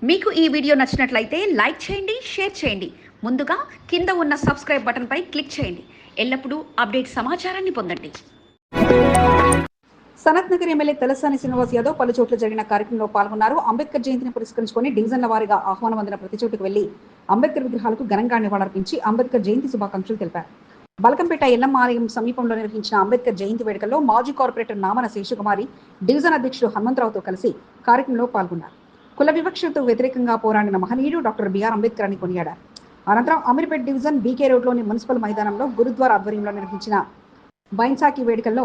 మీకు ఈ వీడియో నచ్చినట్లయితే లైక్ చేయండి, షేర్ చేయండి. ముందుగా కింద ఉన్న సబ్స్క్రైబ్ బటన్పై క్లిక్ చేయండి. ఎల్లప్పుడూ అప్డేట్ సమాచారాన్ని పొందండి. సనత్ నగర్ ఎమ్మెల్యే తలసాని శ్రీనివాస్ యాదవ్ పలు చోట్ల జరిగిన కార్యక్రమంలో పాల్గొన్నారు. అంబేద్కర్ జయంతిని పురస్కరించుకొని డివిజన్ల వారీగా ఆహ్వానం అందిన ప్రతి చోటుకు వెళ్లి అంబేద్కర్ విగ్రహాలకు ఘనంగా నివాళులర్పించి అంబేద్కర్ జయంతి శుభాకాంక్షలు తెలిపారు. బల్కంపేట ఎల్లమ్మ ఆలయం సమీపంలో నిర్వహించిన అంబేద్కర్ జయంతి వేడుకల్లో మాజీ కార్పొరేటర్ నామన శేషకుమారి, డివిజన్ అధ్యక్షుడు హనుమంతరావుతో కలిసి కార్యక్రమంలో పాల్గొన్నారు. కుల వివక్షతో వ్యతిరేకంగా పోరాడిన మహనీయుడు డాక్టర్ బిఆర్ అంబేద్కర్ అని కొనియాడారు. అనంతరం అమీర్పేట్ డివిజన్ బీకే రోడ్లోని మున్సిపల్ మైదానంలో గురుద్వారా ఆధ్వర్యంలో నిర్వహించిన బైన్సాకి వేడుకల్లో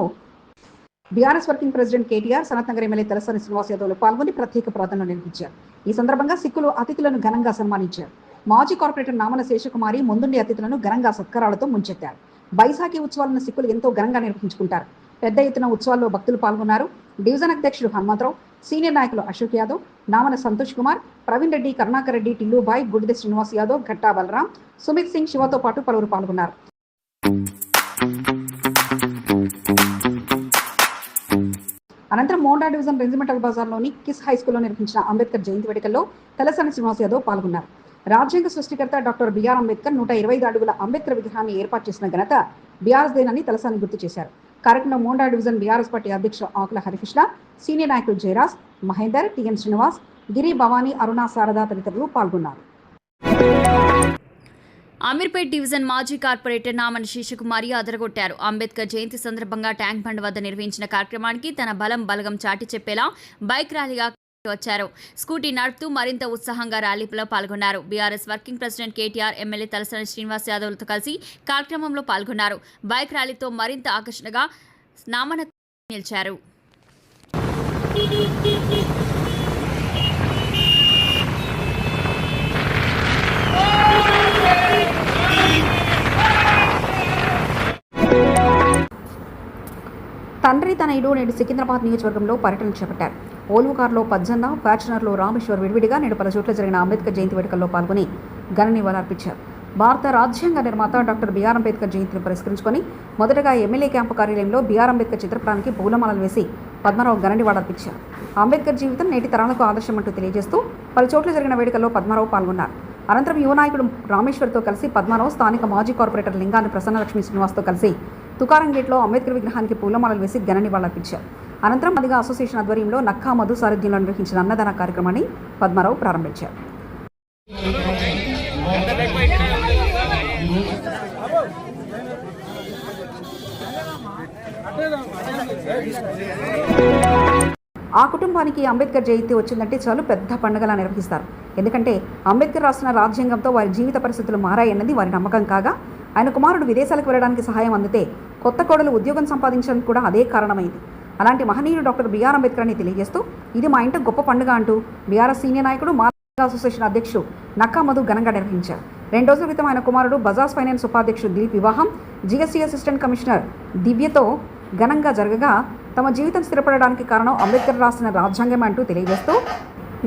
BRS working president KTR, Sanath Nagar MLA Talasani Srinivas యాదవ్లు పాల్గొని ప్రత్యేక ప్రార్థనలు నిర్వహించారు. ఈ సందర్భంగా సిక్కులు అతిథులను ఘనంగా సన్మానించారు. మాజీ కార్పొరేటర్ నామన శేషకుమారి ముందుండి అతిథులను ఘనంగా సత్కారాలతో ముంచెత్తారు. బైసాఖి ఉత్సవాలను సిక్కులు ఎంతో ఘనంగా నిర్వహించుకుంటారు. పెద్ద ఎత్తున ఉత్సవాల్లో భక్తులు పాల్గొన్నారు. డివిజన్ అధ్యక్షుడు హనుమంతరావు, సీనియర్ నాయకులు అశోక్ యాదవ్, నామన సంతోష్ కుమార్, ప్రవీణ్ రెడ్డి, కరుణాకర్ రెడ్డి, టిల్లుబాయ్, గుడిదె శ్రీనివాస్ యాదవ్, ఘట్టా బలరాం, సుమిత్ సింగ్, శివతో పాటు పలువురు పాల్గొన్నారు. అనంతరం మోండా డివిజన్ రెజిమెంటల్ బజార్లోని కిస్ హై స్కూల్లో నిర్వహించిన అంబేద్కర్ జయంతి వేడుకల్లో తలసాని శ్రీనివాస్ యాదవ్ పాల్గొన్నారు. రాజ్యాంగ సృష్టికర్త డాక్టర్ బిఆర్ అంబేద్కర్ 125 అడుగుల అంబేద్కర్ విగ్రహాన్ని ఏర్పాటు చేసిన ఘనత బీఆర్ఎస్ దేనని తలసాని గుర్తు చేశారు. కార్యక్రమంలో మోండా డివిజన్ బీఆర్ఎస్ పార్టీ అధ్యక్షుడు ఆకుల హరికృష్ణ, సీనియర్ నాయకులు జయరాజ్, మహేందర్, టిఎన్ శ్రీనివాస్, గిరి, భవానీ, అరుణ, శారద తదితరులు పాల్గొన్నారు. అమీర్పేట్ డివిజన్ మాజీ కార్పొరేటర్ నామన శేషకుమారి అదరగొట్టారు. అంబేద్కర్ జయంతి సందర్భంగా ట్యాంక్ బండ్ వద్ద నిర్వహించిన కార్యక్రమానికి తన బలగం చాటి చెప్పేలా బైక్ ర్యాలీగా వచ్చారు. స్కూటీ నడుపుతూ మరింత ఉత్సాహంగా ర్యాలీలో పాల్గొన్నారు. BRS working president KTR, MLA Talasani Srinivas యాదవ్లతో కలిసి కార్యక్రమంలో పాల్గొన్నారు. బైక్ ర్యాలీతో మరింత ఆకర్షణగా నామన నిలిచారు. తండ్రి తనయుడు నేడు సికింద్రాబాద్ నియోజకవర్గంలో పర్యటన చేపట్టారు. ఓల్వో కారులో పజ్జన్న, ఫార్చునర్లో రామేశ్వర్ విడివిడిగా నేడు పలు చోట్ల జరిగిన అంబేద్కర్ జయంతి వేడుకల్లో పాల్గొని ఘన నివాళులర్పించారు. భారత రాజ్యాంగ నిర్మాత డాక్టర్ బిఆర్ అంబేద్కర్ జయంతిని పురస్కరించుకొని మొదటగా ఎమ్మెల్యే క్యాంపు కార్యాలయంలో బిఆర్ అంబేద్కర్ చిత్రపటానికి పూలమాలలు వేసి పద్మారావు ఘన నివాళులర్పించారు. అంబేద్కర్ జీవితం నేటి తరాలకు ఆదర్శమంటూ తెలియజేస్తూ పలు చోట్ల జరిగిన వేడుకల్లో పద్మారావు పాల్గొన్నారు. అనంతరం యువ నాయకుడు రామేశ్వర్తో కలిసి పద్మారావు స్థానిక మాజీ కార్పొరేటర్ లింగాన్ని ప్రసన్నలక్ష్మి శ్రీనివాస్తో కలిసి తుకారం గేట్లో అంబేద్కర్ విగ్రహానికి పూలమాలలు వేసి ఘన నివాళులర్పించారు. అనంతరం అదిగా అసోసియేషన్ ఆధ్వర్యంలో నక్కా మధు సారథ్యంలో నిర్వహించిన అన్నదాన కార్యక్రమాన్ని పద్మారావు ప్రారంభించారు. ఆ కుటుంబానికి అంబేద్కర్ జయంతి వచ్చిందంటే చాలు పెద్ద పండుగలా నిర్వహిస్తారు. ఎందుకంటే అంబేద్కర్ రాసిన రాజ్యాంగంతో వారి జీవిత పరిస్థితులు మారాయన్నది వారి నమ్మకం కాగా, ఆయన కుమారుడు విదేశాలకు వెళ్ళడానికి సహాయం అందితే కొత్త కోడలు ఉద్యోగం సంపాదించడానికి కూడా అదే కారణమైంది. అలాంటి మహనీయుడు డాక్టర్ బిఆర్ అంబేద్కర్ అని తెలియజేస్తూ ఇది మా ఇంట గొప్ప పండుగ అంటూ బీఆర్ఎస్ సీనియర్ నాయకుడు మార్కెట్ అసోసియేషన్ అధ్యక్షుడు నక్కా మధు ఘనంగా నిర్వహించారు. 2 రోజుల క్రితం ఆయన కుమారుడు బజాజ్ ఫైనాన్స్ ఉపాధ్యక్షుడు దిలీప్ వివాహం జీఎస్టీ అసిస్టెంట్ కమిషనర్ దివ్యతో ఘనంగా జరగగా తమ జీవితం స్థిరపడడానికి కారణం అంబేద్కర్ రాసిన రాజ్యాంగం అంటూ తెలియజేస్తూ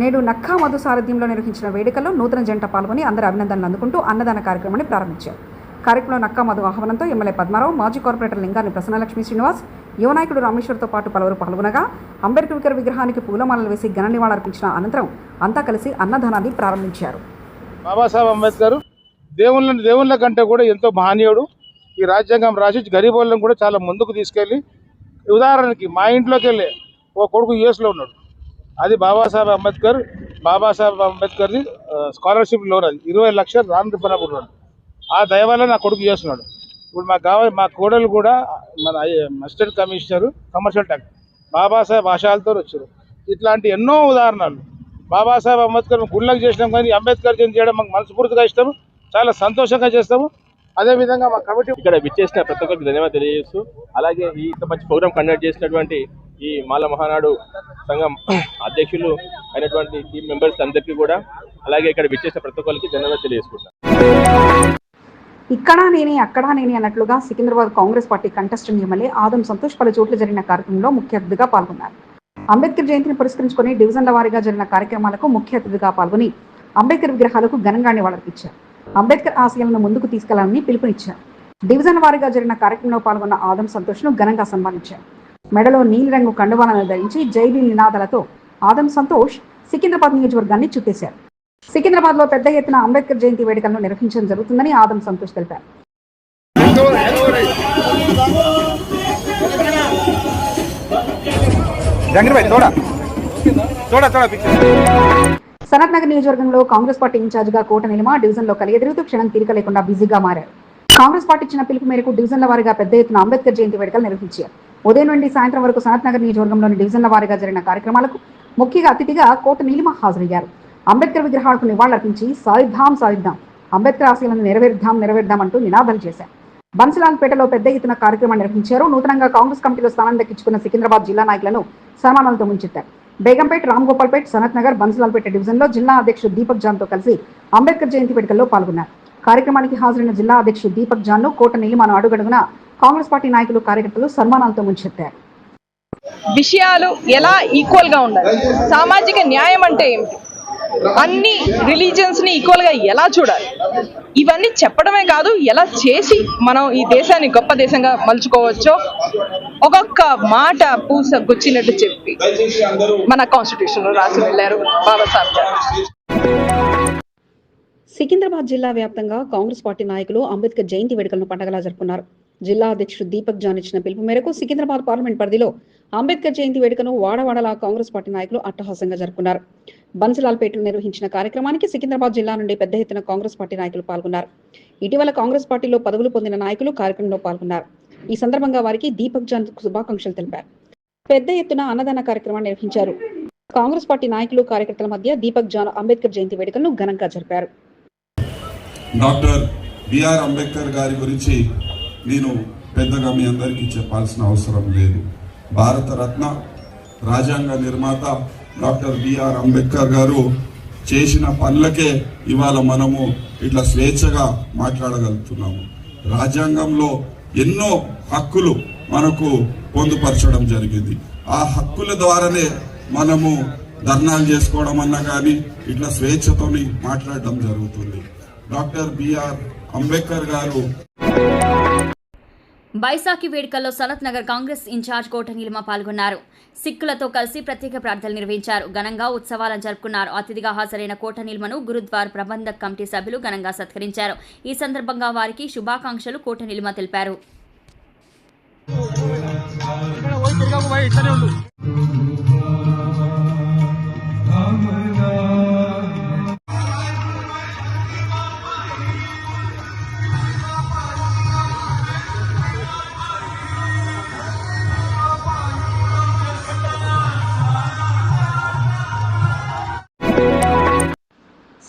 నేడు నక్కా మధు సారథ్యంలో నిర్వహించిన వేడుకల్లో నూతన జంట పాల్గొని అందరి అభినందనలు అందుకుంటూ అన్నదాన కార్యక్రమాన్ని ప్రారంభించారు. కార్యక్రమంలో నక్కా మధు ఆహ్వానంతో ఎమ్మెల్యే పద్మారావు, మాజీ కార్పొరేటర్ లింగాన్ని ప్రసన్నలక్ష్మి శ్రీనివాస్, యువ నాయకుడు రామేశ్వర్తో పాటు పలువురు పాల్గొనగా అంబేద్కర్ విగ్రహానికి పూలమాలలు వేసి ఘన నివాళులర్పించిన అనంతరం అంతా కలిసి అన్నదానాన్ని ప్రారంభించారు. బాబాసాహెబ్ అంబేద్కర్ దేవుళ్ళ కంటే కూడా ఎంతో మహనీయుడు. ఈ రాజ్యాంగం రాసి గరీబులను కూడా చాలా ముందుకు తీసుకెళ్ళి, ఉదాహరణకి మా ఇంట్లోకి వెళ్ళి ఓ కొడుకు యుఎస్లో ఉన్నాడు, అది బాబాసాహెబ్ అంబేద్కర్ది స్కాలర్షిప్ లోన్, అది 20 లక్షలు రాను రూపాయలు. ఆ దయ వల్ల నా కొడుకు చేస్తున్నాడు. ఇప్పుడు మా కోడలు కూడా మన assistant commissioner commercial tax Babasaheb ఆశయాలతో వచ్చారు. ఇట్లాంటి ఎన్నో ఉదాహరణలు. బాబాసాహెబ్ అంబేద్కర్ గుళ్ళకు చేసినాం, కానీ అంబేద్కర్ జయంతి చేయడం మాకు మనస్ఫూర్తిగా ఇష్టము, చాలా సంతోషంగా చేస్తాము. అదేవిధంగా మా కమిటీ ఇక్కడ విచ్చేసిన ప్రతి ఒక్కరికి ధన్యవాదాలు తెలియజేస్తూ, అలాగే ఈ ఇంత మంచి ప్రోగ్రామ్ కండక్ట్ చేసినటువంటి ఈ మాల మహానాడు సంఘం అధ్యక్షులు అయినటువంటి టీం మెంబర్స్ అందరికీ కూడా, అలాగే ఇక్కడ విచ్చేసిన ప్రతి ఒక్కరికి ధన్యవాదాలు తెలియజేసుకుంటాను. ఇక్కడ నేనే అక్కడ నేనే అన్నట్లుగా Secunderabad Congress party contestant MLA Adam Santosh పలు చోట్ల జరిగిన కార్యక్రమంలో ముఖ్య అతిథిగా పాల్గొన్నారు. అంబేద్కర్ జయంతిని పురస్కరించుకొని డివిజన్ల వారీగా జరిగిన కార్యక్రమాలకు ముఖ్య అతిథిగా పాల్గొని అంబేద్కర్ విగ్రహాలకు ఘనంగా నివాళులర్పించారు. అంబేద్కర్ ఆశయాలను ముందుకు తీసుకెళ్లాలని పిలుపునిచ్చారు. డివిజన్ వారీగా జరిగిన కార్యక్రమంలో పాల్గొన్న ఆదం సంతోష్ను ఘనంగా సన్మానించారు. మెడలో నీలిరంగు కండువాలను ధరించి జై భీమ్ నినాదాలతో ఆదం సంతోష్ సికింద్రాబాద్ నియోజకవర్గాన్ని చుట్టేశారు. సికింద్రాబాద్ లో పెద్ద ఎత్తున అంబేద్కర్ జయంతి వేడుకలను నిర్వహించడం జరుగుతుందని ఆదం సంతోష్ తెలిపారు. సనత్ నగర్ నియోజకవర్గంలో కాంగ్రెస్ పార్టీ ఇన్ఛార్జిగా కోట నిలిమ డివిజన్ లో కలియెదురుతూ క్షణం తీరిక లేకుండా బిజీగా మారారు. కాంగ్రెస్ పార్టీ ఇచ్చిన పిలుపు మేరకు డివిజన్ల వారీగా పెద్ద ఎత్తున అంబేద్కర్ జయంతి వేడుకలు నిర్వహించారు. ఉదయం నుండి సాయంత్రం వరకు సనత్ నగర్ నియోజకవర్గంలోని డివిజన్ల వారీగా జరిగిన కార్యక్రమాలకు ముఖ్య అతిథిగా కోట నీలిమ హాజరయ్యారు. అంబేద్కర్ విగ్రహాలకు నివాళులర్పించి సాధిద్దాం సాధిద్దాం, అంబేద్కర్ ఆశయాలను నెరవేర్దాం అంటూ నినాదాలు చేశారు. బన్సలాల్పేటలో పెద్ద ఎత్తున కార్యక్రమాన్ని నిర్వహించారు. నూతనంగా కాంగ్రెస్ కమిటీలో స్థానం దక్కించుకున్న సికింద్రాబాద్ జిల్లా నాయకులను సన్మానాలతో ముంచెత్తారు. బేగంపేట్, రామ్గోపాల్పేట్, సనత్ నగర్, బన్సలాల్పేట డివిజన్లో జిల్లా అధ్యక్షుడు దీపక్ జాన్తో కలిసి అంబేద్కర్ జయంతి వేడుకల్లో పాల్గొన్నారు. కార్యక్రమానికి హాజరైన జిల్లా అధ్యక్షుడు దీపక్ జాన్ను కోట నీలిమను అడుగడుగున కాంగ్రెస్ పార్టీ నాయకులు, కార్యకర్తలు సన్మానాలతో ముంచెత్తారు. విషయాలు ఎలా ఈక్వల్ గా ఉండాలి, సామాజిక న్యాయం అంటే ఏమిటి, అన్ని రిలీజియన్స్ ని ఈక్వల్ గా ఎలా చూడాలి, ఇవన్నీ చెప్పడమే కాదు ఎలా చేసి మనం ఈ దేశాన్ని గొప్ప దేశంగా మలుచుకోవచ్చో ఒక్కొక్క మాట పూస గుచ్చినట్టు చెప్పి మన కాన్స్టిట్యూషన్ లో రాసి వెళ్లారు బాబాసాహెబ్ గారు. సికింద్రాబాద్ జిల్లా వ్యాప్తంగా కాంగ్రెస్ పార్టీ నాయకులు అంబేద్కర్ జయంతి వేడుకలను పండగలా జరుపుకున్నారు. జిల్లా అధ్యక్షుడు దీపక్ జాన్ ఇచ్చిన పిలుపు మేరకు సికింద్రాబాద్ పార్లమెంట్ పరిధిలో అంబేద్కర్ జయంతి వేడుకను వాడవాడలా కాంగ్రెస్ పార్టీ నాయకులు అట్టహాసంగా జరుపుకున్నారు. బన్సలాల్పేటలో నిర్వహించిన కార్యక్రమానికి సికింద్రాబాద్ జిల్లా నుండి పెద్ద ఎత్తున కాంగ్రెస్ పార్టీ నాయకులు పాల్గొన్నారు. ఇటీవల కాంగ్రెస్ పార్టీలో పదవులు పొందిన నాయకులు కార్యక్రమంలో పాల్గొన్నారు. ఈ సందర్భంగా వారికి దీపక్ జాన్ శుభాకాంక్షలు తెలిపారు. పెద్ద ఎత్తున అన్నదాన కార్యక్రమాన్ని నిర్వహించారు. కాంగ్రెస్ పార్టీ నాయకులు, కార్యకర్తల మధ్య దీపక్ జాన్ అంబేద్కర్ జయంతి వేడుకలను ఘనంగా జరిపారు. డాక్టర్ బిఆర్ అంబేద్కర్ గారి గురించి నేను పెద్దగా మీ అందరికీ చెప్పాల్సిన అవసరం లేదు. భారతరత్న, రాజ్యాంగ నిర్మాత డాక్టర్ బిఆర్ అంబేద్కర్ గారు చేసిన పనులకే ఇవాళ మనము ఇట్లా స్వేచ్ఛగా మాట్లాడగలుగుతున్నాము. రాజ్యాంగంలో ఎన్నో హక్కులు మనకు పొందుపరచడం జరిగింది. ఆ హక్కుల ద్వారానే మనము ధర్నాలు చేసుకోవడం అన్నా కానీ ఇట్లా స్వేచ్ఛతోని మాట్లాడడం జరుగుతుంది. డాక్టర్ బిఆర్ అంబేద్కర్ గారు బైసాఖి వేడుకల్లో సనత్ నగర్ కాంగ్రెస్ ఇన్ఛార్జ్ కోట నీలిమ పాల్గొన్నారు. సిక్కులతో కలిసి ప్రత్యేక ప్రార్థనలు నిర్వహించారు. ఘనంగా ఉత్సవాలను జరుపుకున్నారు. అతిథిగా హాజరైన కోట నీలిమను గురుద్వార్ ప్రబంధక్ కమిటీ సభ్యులు ఘనంగా సత్కరించారు. ఈ సందర్భంగా వారికి శుభాకాంక్షలు కోట నీలిమ తెలిపారు.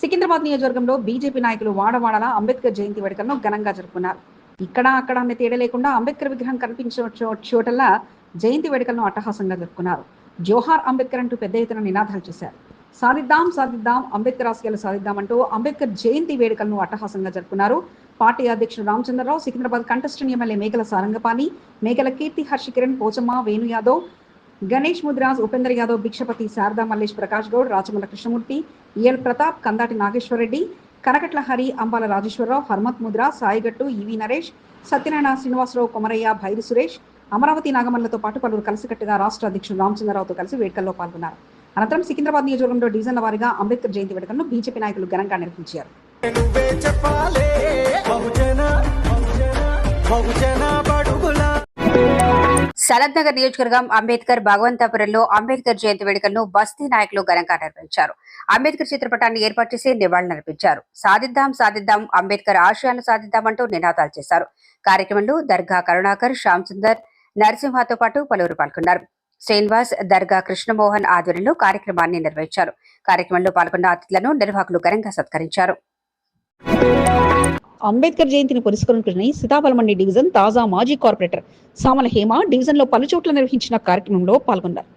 సికింద్రాబాద్ నియోజకవర్గంలో బీజేపీ నాయకులు వాడవాడలా అంబేద్కర్ జయంతి వేడుకలను ఘనంగా జరుపుకున్నారు. ఇక్కడ అక్కడ అనే తేడా లేకుండా అంబేద్కర్ విగ్రహం కనిపించిన చోటల్లా జయంతి వేడుకలను అట్టహాసంగా జరుపుకున్నారు. జోహార్ అంబేద్కర్ అంటూ పెద్ద ఎత్తున నినాదాలు చేశారు. సాధిద్దాం సాధిద్దాం, అంబేద్కర్ ఆశయాలు సాధిద్దామంటూ అంబేద్కర్ జయంతి వేడుకలను అట్టహాసంగా జరుపుకున్నారు. పార్టీ అధ్యక్షుడు రామచంద్రరావు, సికింద్రాబాద్ కంటెస్టెంట్ ఎమ్మెల్యే మేకల సారంగపాణి, మేకల కీర్తి, హర్షకిరణ్, పోచమ్మ, వేణు యాదవ్, గణేష్ ముద్రాజ్, ఉపేందర్ యాదవ్, భిక్షపతి, శారదా మల్లేష్, ప్రకాష్ గౌడ్, రాచమల్ల కృష్ణమూర్తి, ఈఎల్ ప్రతాప్, కందాటి నాగేశ్వరరెడ్డి, కనకట్ల హరి, అంబాల రాజేశ్వరరావు, హర్మత్ ముద్రా, సాయిగట్టు, ఈవి నరేష్, సత్యనారాయణ శ్రీనివాసరావు, కొమరయ్య, భైరు సురేష్, అమరావతి నాగమల్లతో పాటు పలువురు కలిసికట్టుగా రాష్ట్ర అధ్యక్షుడు రామచంద్రరావుతో కలిసి వేడుకల్లో పాల్గొన్నారు. అనంతరం సికింద్రాబాద్ నియోజకవర్గంలో డివిజన్ల వారీగా అంబేద్కర్ జయంతి వేడుకలను బీజేపీ నాయకులు ఘనంగా నిర్వహించారు. సనత్ నగర్ నియోజకవర్గం అంబేద్కర్ భగవంతాపురంలో అంబేద్కర్ జయంతి వేడుకలను బస్తీ నాయకులు ఘనంగా నిర్వహించారు. అంబేద్కర్ చిత్రపటాన్ని ఏర్పాటు చేసి నివాళులర్పించారు. సాధిద్దాం సాధిద్దాం, అంబేద్కర్ ఆశయాలను సాధిద్దామంటూ నినాదాలు చేశారు. కార్యక్రమంలో దర్గా కరుణాకర్, శ్యామ్ సుందర్, నరసింహతో పాటు పలువురు పాల్గొన్నారు. శ్రీనివాస్, దర్గా కృష్ణమోహన్ ఆధ్వర్యంలో కార్యక్రమాన్ని నిర్వహించారు. కార్యక్రమంలో పాల్గొన్న అతిథులను నిర్వాహకులు ఘనంగా సత్కరించారు. అంబేద్కర్ జయంతిని పురస్కరించుకుని సీతాఫలమండి డివిజన్ తాజా మాజీ కార్పొరేటర్ సామల హేమ డివిజన్ లో పలు చోట్ల నిర్వహించిన కార్యక్రమంలో పాల్గొన్నారు.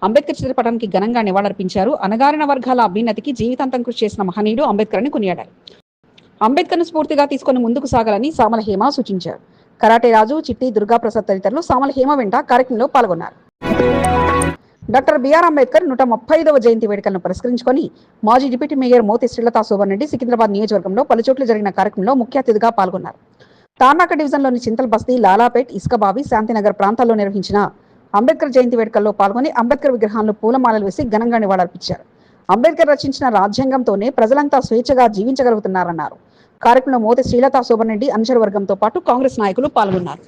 అంబేద్కర్ చిత్రపటానికి ఘనంగా నివాళులర్పించారు. అణగారిన వర్గాల అభ్యున్నతికి జీవితాంతం కృషి చేసిన మహనీయుడు అంబేద్కర్ అని కొనియాడారు. అంబేద్కర్ ను స్ఫూర్తిగా తీసుకుని ముందుకు సాగాలని సామల హేమ సూచించారు. కరాటే రాజు, చిట్టి, దుర్గాప్రసాద్ తదితరులు సామల హేమ వెంట కార్యక్రమంలో పాల్గొన్నారు. డాక్టర్ బిఆర్ అంబేద్కర్ 135వ జయంతి వేడుకలను పురస్కరించుకొని మాజీ డిప్యూటీ మేయర్ మోతి శ్రీలతా శోభన్ రెడ్డి సికింద్రాబాద్ నియోజకవర్గంలో పలు చోట్ల జరిగిన కార్యక్రమంలో ముఖ్య అతిథిగా పాల్గొన్నారు. తార్నాక డివిజన్లోని చింతల్ బస్తీ, లాలాపేట్, ఇసుకబావి, శాంతినగర్ ప్రాంతాల్లో నిర్వహించిన అంబేద్కర్ జయంతి వేడుకల్లో పాల్గొని అంబేద్కర్ విగ్రహాలను పూలమాలలు వేసి ఘనంగా నివాళులర్పించారు. అంబేద్కర్ రచించిన రాజ్యాంగంతోనే ప్రజలంతా స్వేచ్ఛగా జీవించగలుగుతున్నారన్నారు. కార్యక్రమంలో మోతి శ్రీలతా శోభన్ అనుచర వర్గంతో పాటు కాంగ్రెస్ నాయకులు పాల్గొన్నారు.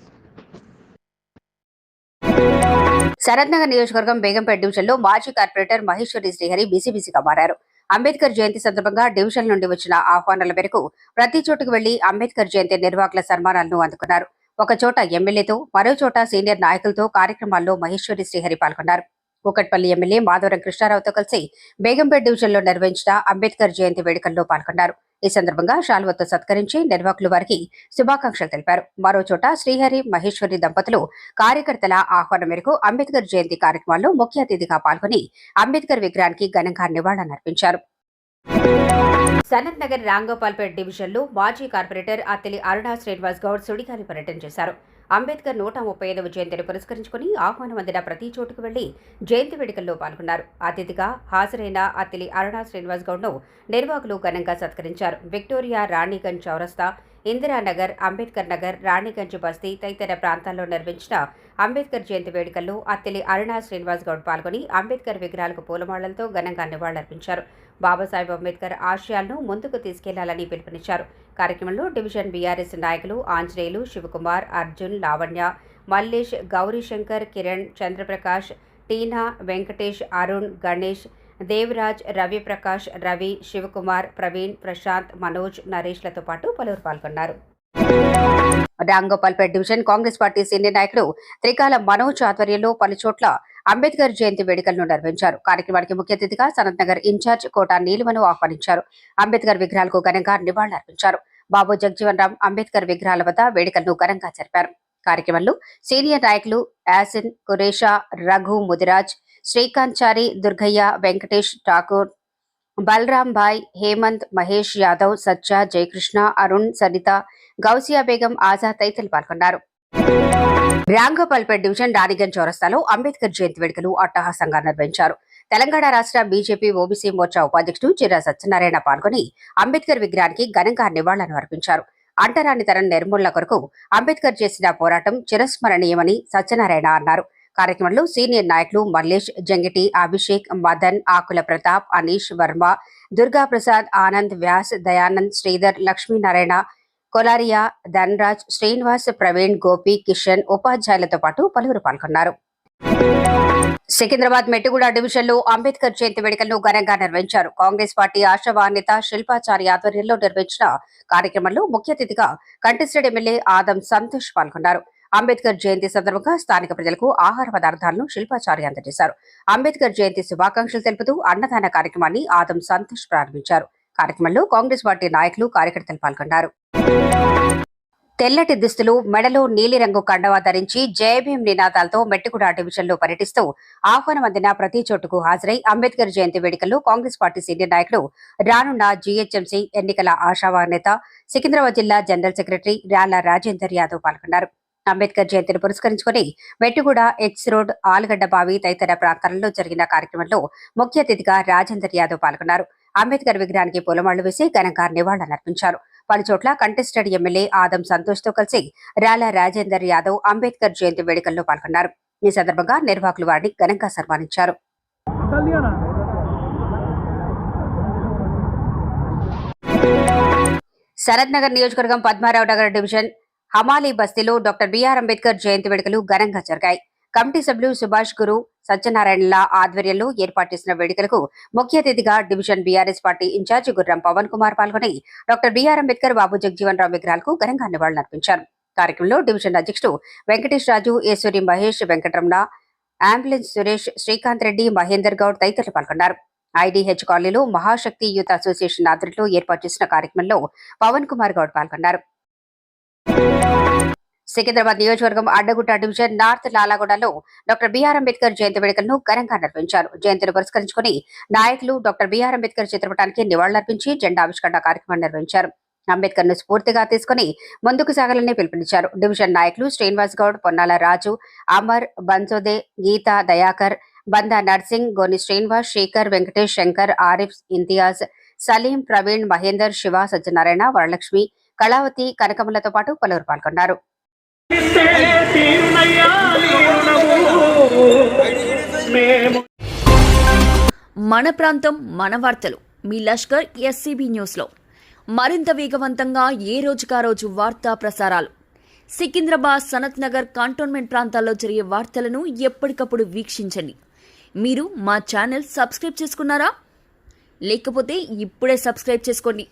శరత్ నగర్ నియోజకవర్గం బేగంపేట డివిజన్లో మాజీ కార్పొరేటర్ మహేశ్వరి శ్రీహరి బిసిబిసిగా మారారు. అంబేద్కర్ జయంతి సందర్భంగా డివిజన్ నుండి వచ్చిన ఆహ్వానాల మేరకు ప్రతి చోటుకు వెళ్లి అంబేద్కర్ జయంతి నిర్వాహకుల సన్మానాలను అందుకున్నారు. ఒక చోట ఎమ్మెల్యేతో, మరో చోట సీనియర్ నాయకులతో కార్యక్రమాల్లో మహేశ్వరి శ్రీహరి పాల్గొన్నారు. కూకట్పల్లి ఎమ్మెల్యే మాధవరం కృష్ణారావుతో కలిసి బేగంపేట డివిజన్లో నిర్వహించిన అంబేద్కర్ జయంతి వేడుకల్లో పాల్గొన్నారు. ఈ సందర్భంగా శాల్వతో సత్కరించి నిర్వాహకులు వారికి శుభాకాంక్షలు తెలిపారు. మరో చోట శ్రీహరి, మహేశ్వరి దంపతులు కార్యకర్తల ఆహ్వానం మేరకు అంబేద్కర్ జయంతి కార్యక్రమాల్లో ముఖ్య అతిథిగా పాల్గొని అంబేద్కర్ విగ్రహానికి ఘనంగా నివాళులర్పించారు. సనత్ నగర్ రాంగోపాల్పేట్ డివిజన్లో మాజీ కార్పొరేటర్ అత్తిలి అరుణా శ్రీనివాస్ గౌడ్ సుడిగాలి పర్యటన చేశారు. అంబేద్కర్ 135వ జయంతిని పురస్కరించుకుని ఆహ్వానం అందిన ప్రతి చోటుకు వెళ్లి జయంతి వేడుకల్లో పాల్గొన్నారు. అతిథిగా హాజరైన అత్తిలి అరుణా శ్రీనివాస్ గౌడ్ను నిర్వాహకులు ఘనంగా సత్కరించారు. విక్టోరియా, రాణిగంజ్ చౌరస్తా, ఇందిరానగర్, అంబేద్కర్ నగర్, రాణిగంజ్ బస్తీ తదితర ప్రాంతాల్లో నిర్వహించిన అంబేద్కర్ జయంతి వేడుకల్లో అత్తిలి అరుణా శ్రీనివాస్ గౌడ్ పాల్గొని అంబేద్కర్ విగ్రహాలకు పూలమాలలతో ఘనంగా నివాళులర్పించారు. బాబాసాహెబ్ అంబేద్కర్ ఆశయాలను ముందుకు తీసుకెళ్లాలని పిలుపునిచ్చారు. కార్యక్రమంలో డివిజన్ బీఆర్ఎస్ నాయకులు ఆంజనేయులు, శివకుమార్, అర్జున్, లావణ్య, మల్లేష్, గౌరీశంకర్, కిరణ్, చంద్రప్రకాష్, టీనా, వెంకటేష్, అరుణ్, గణేష్, దేవరాజ్, రవిప్రకాష్, రవి, శివకుమార్, ప్రవీణ్, ప్రశాంత్, మనోజ్, నరేష్లతో పాటు పలువురు పాల్గొన్నారు. Ramgopalpet division Congress party senior నాయకులు త్రికాల మనోజ్ ఆధ్వర్యంలో పలుచోట్ల అంబేద్కర్ జయంతి వేడుకలను నిర్వహించారు. కార్యక్రమానికి ముఖ్య అతిథిగా సనత్ నగర్ ఇన్ఛార్జ్ కోట నీలిమను ఆహ్వానించారు. అంబేద్కర్ విగ్రహాలకు ఘనంగా నివాళులర్పించారు. బాబు జగజీవన్ రామ్ అంబేద్కర్ విగ్రహాల వద్ద వేడుకలను ఘనంగా జరిపారు. కార్యక్రమంలో సీనియర్ నాయకులు యాసిన్, కురేషా, రఘు, ముదిరాజ్, శ్రీకాంత్ చారి, దుర్గయ్య, వెంకటేష్, ఠాకూర్, బలరాం భాయ్, హేమంత్, మహేష్ యాదవ్, సత్య, జయకృష్ణ, అరుణ్, సరిత, గౌసియా బేగం, ఆజాద్ తదితరులు పాల్గొన్నారు. రాంగోపాల్పేట్ డివిజన్ రాణిగంజ్ చౌరస్తాలో అంబేద్కర్ జయంతి వేడుకలు అట్టహాసంగా నిర్వహించారు. తెలంగాణ రాష్ట్ర బీజేపీ ఓబీసీ మోర్చా ఉపాధ్యక్షుడు చిర్రా సత్యనారాయణ పాల్గొని అంబేద్కర్ విగ్రహానికి ఘనంగా నివాళులను అర్పించారు. అంటరానితనం నిర్మూలన కొరకు అంబేద్కర్ చేసిన పోరాటం చిరస్మరణీయమని సత్యనారాయణ అన్నారు. కార్యక్రమంలో సీనియర్ నాయకులు మల్లేష్, జంగిటి, అభిషేక్, మదన్, ఆకుల ప్రతాప్, అనీష్, వర్మ, దుర్గాప్రసాద్, ఆనంద్, వ్యాస్, దయానంద్, శ్రీధర్, లక్ష్మీనారాయణ, కొలారియా, ధన్రాజ్, శ్రీనివాస్, ప్రవీణ్, గోపి, కిషన్, ఉపాధ్యాయులతో పాటు పలువురు పాల్గొన్నారు. సికింద్రాబాద్ మెట్టుగూడ డివిజన్లో అంబేద్కర్ జయంతి వేడుకలను ఘనంగా నిర్వహించారు. కాంగ్రెస్ పార్టీ ఆశావాన్యత శిల్పాచారి ఆధ్వర్యంలో నిర్వహించిన కార్యక్రమంలో ముఖ్య అతిథిగా కంటెస్టెడ్ ఎమ్మెల్యే ఆదం సంతోష్ పాల్గొన్నారు. అంబేద్కర్ జయంతి సందర్భంగా స్థానిక ప్రజలకు ఆహార పదార్థాలను శిల్పాచారి అందజేశారు. అంబేద్కర్ జయంతి శుభాకాంక్షలు తెలుపుతూ అన్నదాన కార్యక్రమాన్ని ఆదం సంతోష్ ప్రారంభించారు. కార్యక్రమంలో కాంగ్రెస్ పార్టీ నాయకులు, కార్యకర్తలు పాల్గొన్నారు. తెల్లటి దుస్తులు, మెడలో నీలిరంగు కండవా ధరించి జయభీం నినాదాలతో మెట్టుగూడ డివిజన్లో పర్యటిస్తూ ఆహ్వానం అందిన ప్రతి చోటుకు హాజరై అంబేద్కర్ జయంతి వేడుకల్లో కాంగ్రెస్ పార్టీ సీనియర్ నాయకులు, రానున్న జీహెచ్ఎంసీ ఎన్నికల ఆశావాన్యత సికింద్రాబాద్ జిల్లా జనరల్ సెక్రటరీ రాళ్ల రాజేందర్ యాదవ్ పాల్గొన్నారు. అంబేద్కర్ జయంతిని పురస్కరించుకుని మెట్టుగూడ, ఎక్స్ రోడ్, ఆలుగడ్డ బావి తదితర ప్రాంతాలలో జరిగిన కార్యక్రమంలో ముఖ్య అతిథిగా రాజేందర్ యాదవ్ పాల్గొన్నారు. అంబేద్కర్ విగ్రహానికి పూలమాళ్లు వేసి ఘనంగా నివాళులర్పించారు. పలుచోట్ల కంటెస్టెడ్ ఎమ్మెల్యే ఆదం సంతోష్ తో కలిసి రాళ్ల రాజేందర్ యాదవ్ అంబేద్కర్ జయంతి వేడుకల్లో పాల్గొన్నారు. ఈ సందర్భంగా నిర్వాహకులు వారిని ఘనంగా సన్మానించారు. శరత్ నగర్ నియోజకవర్గం పద్మారావు నగర్ డివిజన్ హమాలీ బస్తీలో డాక్టర్ బిఆర్ అంబేద్కర్ జయంతి వేడుకలు ఘనంగా జరిగాయి. కమిటీ సభ్యులు సుభాష్ గురు, సత్యనారాయణల ఆధ్వర్యంలో ఏర్పాటు చేసిన వేడుకలకు ముఖ్య అతిథిగా డివిజన్ బీఆర్ఎస్ పార్టీ ఇన్ఛార్జి గుర్రం పవన్ కుమార్ పాల్గొని డాక్టర్ బిఆర్ అంబేద్కర్, బాబు జగజీవన్ రామ్ విగ్రహాలకు ఘనంగా నివాళులర్పించారు. కార్యక్రమంలో డివిజన్ అధ్యక్షుడు వెంకటేష్ రాజు, ఏశ్వరి మహేష్, వెంకటరమణ, అంబులెన్స్ సురేష్, శ్రీకాంత్ రెడ్డి, మహేందర్ గౌడ్ తదితరులు పాల్గొన్నారు. ఐడీహెచ్ కాలనీలో మహాశక్తి యూత్ అసోసియేషన్ ఆధ్వర్యంలో ఏర్పాటు చేసిన కార్యక్రమంలో పవన్ కుమార్ గౌడ్ పాల్గొన్నారు. సికింద్రాబాద్ నియోజకవర్గం అడ్డగుట్ట డివిజన్ నార్త్ లాలాగూడలో డాక్టర్ బిఆర్ అంబేద్కర్ జయంతి వేడుకలను ఘనంగా నిర్వహించారు. జయంతిని పురస్కరించుకుని నాయకులు డాక్టర్ బిఆర్ అంబేద్కర్ చిత్రపటానికి నివాళులర్పించి జెండా ఆవిష్కరణ కార్యక్రమాన్ని నిర్వహించారు. అంబేద్కర్ ను స్ఫూర్తిగా తీసుకుని ముందుకు సాగాలని పిలుపునిచ్చారు. డివిజన్ నాయకులు శ్రీనివాస్ గౌడ్, పొన్నాల రాజు, అమర్, బన్సోదే, గీతా, దయాకర్, బందా నర్సింగ్, గోని శ్రీనివాస్, శేఖర్, వెంకటేష్, శంకర్, ఆరిఫ్, ఇంతియాజ్, సలీం, ప్రవీణ్, మహేందర్, శివ, సత్యనారాయణ, వరలక్ష్మి, కళావతి, కనకమ్మలతో పాటు పలువురు పాల్గొన్నారు. మన ప్రాంతం మన వార్తలు మీ లష్కర్ ఎస్సీబీ న్యూస్లో మరింత వేగవంతంగా ఏ రోజుకా రోజు వార్తా ప్రసారాలు. సికింద్రాబాద్, సనత్ నగర్, కంటోన్మెంట్ ప్రాంతాల్లో జరిగే వార్తలను ఎప్పటికప్పుడు వీక్షించండి. మీరు మా ఛానల్ సబ్స్క్రైబ్ చేసుకున్నారా? లేకపోతే ఇప్పుడే సబ్స్క్రైబ్ చేసుకోండి.